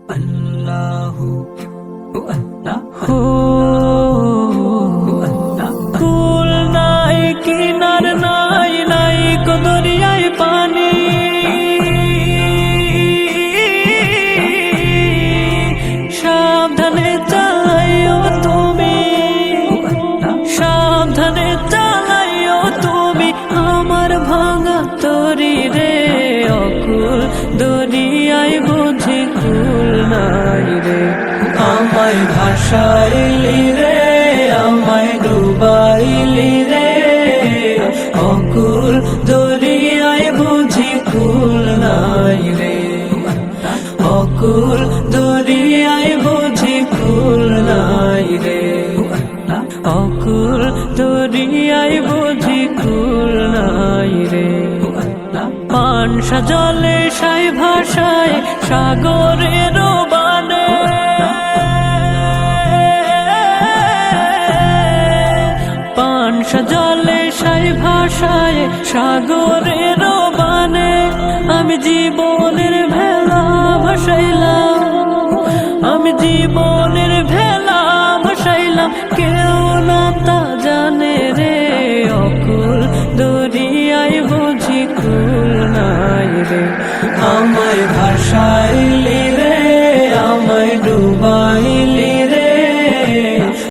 আল্লাহু কুল নাই কিনার নাই নাই কো দরিয়ায় পানি সাবধানে চালাইও তুমি সাবধানে চালাইও তুমি আমার ভাঙা তরি রে অকুল দরিয়ায় বুঝি কুল নাই রে আমায় ভাসাইলি রে আমায় ডুবাইলি রে অকুল দরিয়ায় বুঝি কুল নাই রে অকুল দরিয়ায় বুঝি কুল নাই রে অকুল দরিয়ায় বুঝি কুল নাই রে পানসা জলে সাই ভাষায় সাগরের বানে পানসা জলে সাই ভাষায় সাগরের বানে আমি জীবনের ভেলা ভাসাইলাম আমি জীবনের ভেলা ভাসাইলাম কেউ না তা জানে রে অকুল দরিয়ায় বুঝি কুল নাই রে আমায় ভাসাইলি